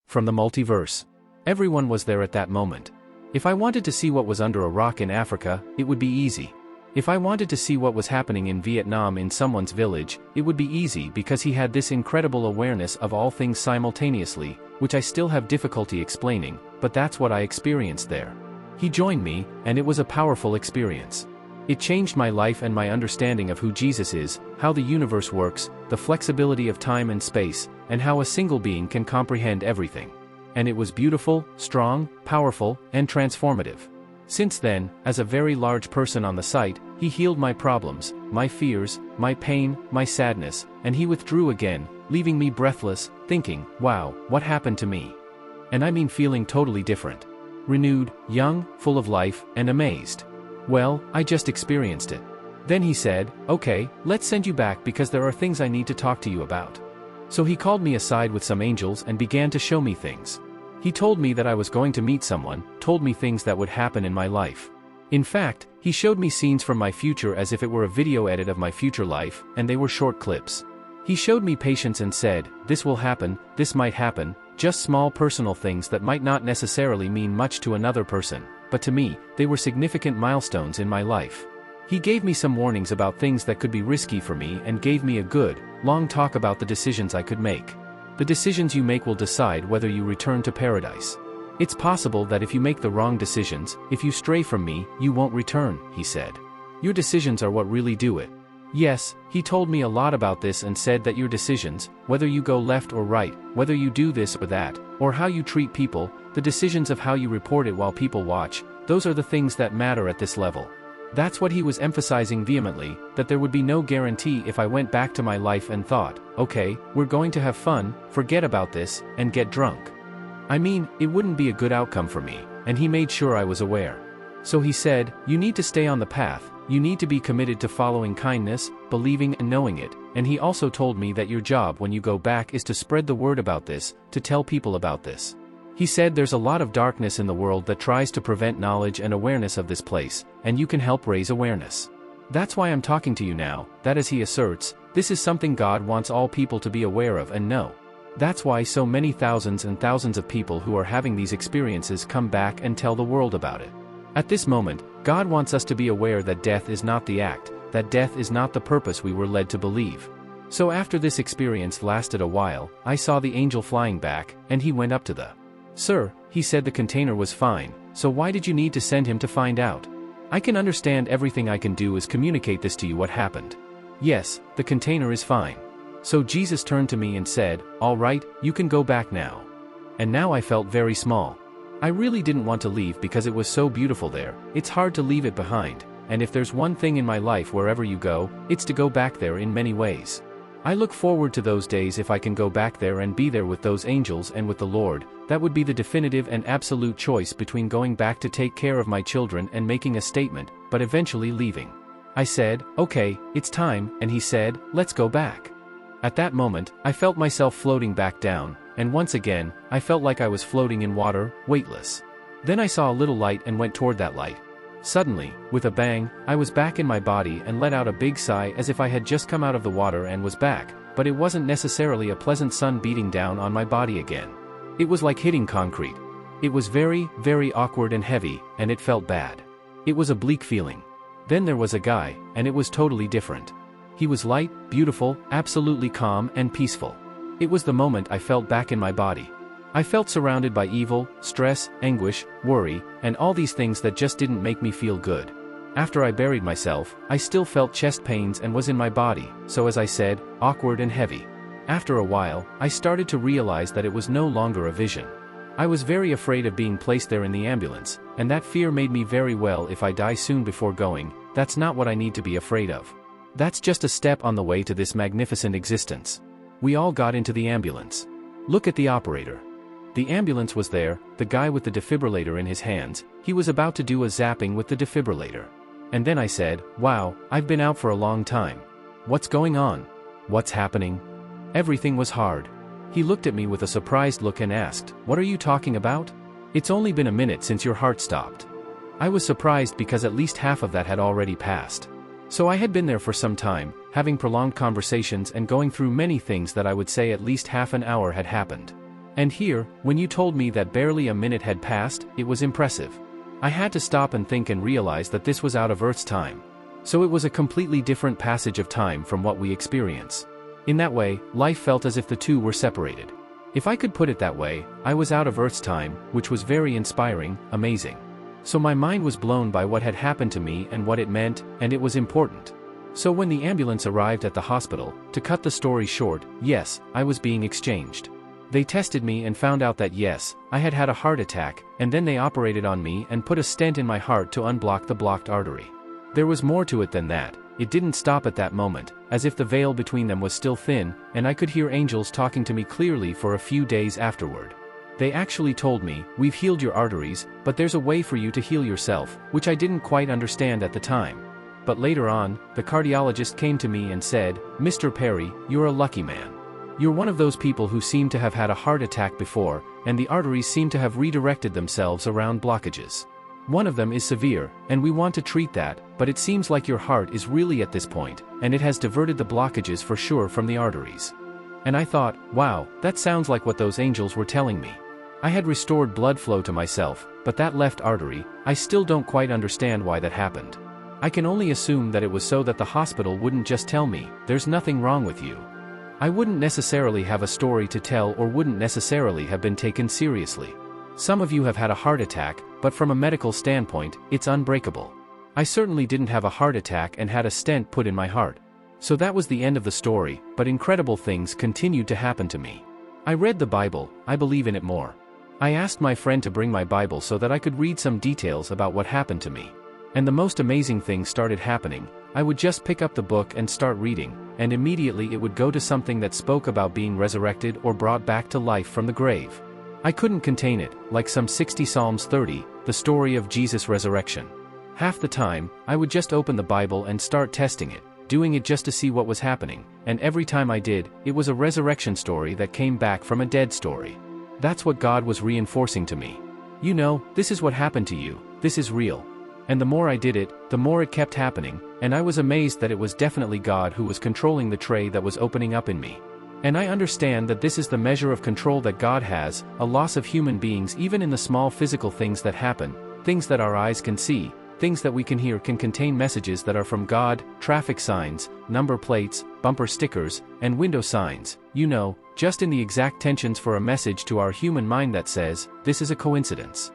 From the multiverse. Everyone was there at that moment. If I wanted to see what was under a rock in Africa, it would be easy. If I wanted to see what was happening in Vietnam in someone's village, it would be easy because he had this incredible awareness of all things simultaneously, which I still have difficulty explaining, but that's what I experienced there. He joined me, and it was a powerful experience. It changed my life and my understanding of who Jesus is, how the universe works, the flexibility of time and space, and how a single being can comprehend everything. And it was beautiful, strong, powerful, and transformative. Since then, as a very large person on the site, he healed my problems, my fears, my pain, my sadness, and he withdrew again, leaving me breathless, thinking, wow, what happened to me? And I mean feeling totally different. Renewed, young, full of life, and amazed. Well, I just experienced it. Then he said, okay, let's send you back because there are things I need to talk to you about. So he called me aside with some angels and began to show me things. He told me that I was going to meet someone, told me things that would happen in my life. In fact, he showed me scenes from my future as if it were a video edit of my future life, and they were short clips. He showed me patience and said, this will happen, this might happen, just small personal things that might not necessarily mean much to another person, but to me, they were significant milestones in my life. He gave me some warnings about things that could be risky for me and gave me a good, long talk about the decisions I could make. The decisions you make will decide whether you return to paradise. It's possible that if you make the wrong decisions, if you stray from me, you won't return, he said. Your decisions are what really do it. Yes, he told me a lot about this and said that your decisions, whether you go left or right, whether you do this or that, or how you treat people, the decisions of how you report it while people watch, those are the things that matter at this level. That's what he was emphasizing vehemently, that there would be no guarantee if I went back to my life and thought, okay, we're going to have fun, forget about this, and get drunk. I mean, it wouldn't be a good outcome for me, and he made sure I was aware. So he said, you need to stay on the path, you need to be committed to following kindness, believing and knowing it, and he also told me that your job when you go back is to spread the word about this, to tell people about this. He said there's a lot of darkness in the world that tries to prevent knowledge and awareness of this place, and you can help raise awareness. That's why I'm talking to you now, that as he asserts, this is something God wants all people to be aware of and know. That's why so many thousands and thousands of people who are having these experiences come back and tell the world about it. At this moment, God wants us to be aware that death is not the act, that death is not the purpose we were led to believe. So after this experience lasted a while, I saw the angel flying back, and he went up to the Sir, he said the container was fine, so why did you need to send him to find out? I can understand everything I can do is communicate this to you what happened. Yes, the container is fine. So Jesus turned to me and said, all right, you can go back now. And now I felt very small. I really didn't want to leave because it was so beautiful there, it's hard to leave it behind, and if there's one thing in my life wherever you go, it's to go back there in many ways. I look forward to those days if I can go back there and be there with those angels and with the Lord. That would be the definitive and absolute choice between going back to take care of my children and making a statement, but eventually leaving. I said, okay, it's time, and he said, let's go back. At that moment, I felt myself floating back down, and once again, I felt like I was floating in water, weightless. Then I saw a little light and went toward that light. Suddenly, with a bang, I was back in my body and let out a big sigh as if I had just come out of the water and was back, but it wasn't necessarily a pleasant sun beating down on my body again. It was like hitting concrete. It was very, very awkward and heavy, and it felt bad. It was a bleak feeling. Then there was a guy, and it was totally different. He was light, beautiful, absolutely calm and peaceful. It was the moment I felt back in my body. I felt surrounded by evil, stress, anguish, worry, and all these things that just didn't make me feel good. After I buried myself, I still felt chest pains and was in my body, so as I said, awkward and heavy. After a while, I started to realize that it was no longer a vision. I was very afraid of being placed there in the ambulance, and that fear made me very well if I die soon before going, that's not what I need to be afraid of. That's just a step on the way to this magnificent existence. We all got into the ambulance. Look at the operator. The ambulance was there, the guy with the defibrillator in his hands, he was about to do a zapping with the defibrillator. And then I said, wow, I've been out for a long time. What's going on? What's happening? Everything was hard. He looked at me with a surprised look and asked, what are you talking about? It's only been a minute since your heart stopped. I was surprised because at least half of that had already passed. So I had been there for some time, having prolonged conversations and going through many things that I would say at least half an hour had happened. And here, when you told me that barely a minute had passed, it was impressive. I had to stop and think and realize that this was out of Earth's time. So it was a completely different passage of time from what we experience. In that way, life felt as if the two were separated. If I could put it that way, I was out of Earth's time, which was very inspiring, amazing. So my mind was blown by what had happened to me and what it meant, and it was important. So when the ambulance arrived at the hospital, to cut the story short, yes, I was being exchanged. They tested me and found out that yes, I had had a heart attack, and then they operated on me and put a stent in my heart to unblock the blocked artery. There was more to it than that. It didn't stop at that moment, as if the veil between them was still thin, and I could hear angels talking to me clearly for a few days afterward. They actually told me, "We've healed your arteries, but there's a way for you to heal yourself," which I didn't quite understand at the time. But later on, the cardiologist came to me and said, "Mr. Perry, you're a lucky man. You're one of those people who seem to have had a heart attack before, and the arteries seem to have redirected themselves around blockages. One of them is severe, and we want to treat that, but it seems like your heart is really at this point, and it has diverted the blockages for sure from the arteries." And I thought, wow, that sounds like what those angels were telling me. I had restored blood flow to myself, but that left artery, I still don't quite understand why that happened. I can only assume that it was so that the hospital wouldn't just tell me, "There's nothing wrong with you." I wouldn't necessarily have a story to tell or wouldn't necessarily have been taken seriously. Some of you have had a heart attack, but from a medical standpoint, it's unbreakable. I certainly didn't have a heart attack and had a stent put in my heart. So that was the end of the story, but incredible things continued to happen to me. I read the Bible, I believe in it more. I asked my friend to bring my Bible so that I could read some details about what happened to me. And the most amazing things started happening. I would just pick up the book and start reading, and immediately it would go to something that spoke about being resurrected or brought back to life from the grave. I couldn't contain it, like some 60 Psalms 30, the story of Jesus' resurrection. Half the time, I would just open the Bible and start testing it, doing it just to see what was happening, and every time I did, it was a resurrection story that came back from a dead story. That's what God was reinforcing to me. You know, this is what happened to you, this is real. And the more I did it, the more it kept happening, and I was amazed that it was definitely God who was controlling the tray that was opening up in me. And I understand that this is the measure of control that God has, a loss of human beings even in the small physical things that happen, things that our eyes can see, things that we can hear can contain messages that are from God, traffic signs, number plates, bumper stickers, and window signs, you know, just in the exact tensions for a message to our human mind that says, this is a coincidence.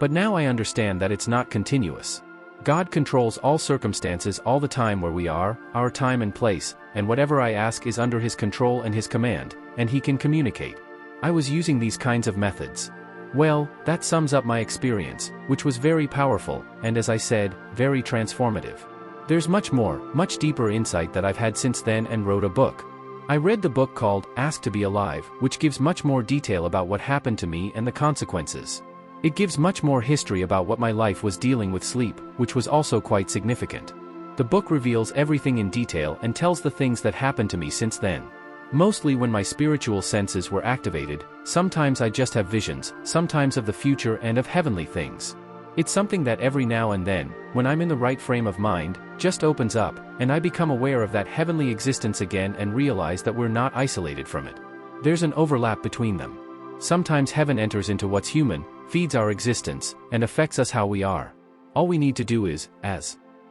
But now I understand that it's not continuous. God controls all circumstances all the time where we are, our time and place, and whatever I ask is under His control and His command, and He can communicate. I was using these kinds of methods. Well, that sums up my experience, which was very powerful, and as I said, very transformative. There's much more, much deeper insight that I've had since then and wrote a book. I read the book called Ask to Be Alive, which gives much more detail about what happened to me and the consequences. It gives much more history about what my life was dealing with sleep, which was also quite significant. The book reveals everything in detail and tells the things that happened to me since then. Mostly when my spiritual senses were activated, sometimes I just have visions, sometimes of the future and of heavenly things. It's something that every now and then, when I'm in the right frame of mind, just opens up, and I become aware of that heavenly existence again and realize that we're not isolated from it. There's an overlap between them. Sometimes heaven enters into what's human, feeds our existence, and affects us how we are. All we need to do is,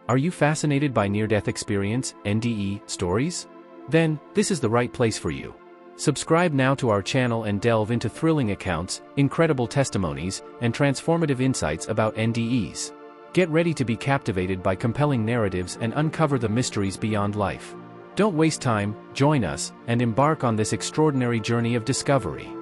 Are you fascinated by near-death experience, NDE, stories? Then, this is the right place for you. Subscribe now to our channel and delve into thrilling accounts, incredible testimonies, and transformative insights about NDEs. Get ready to be captivated by compelling narratives and uncover the mysteries beyond life. Don't waste time, join us, and embark on this extraordinary journey of discovery.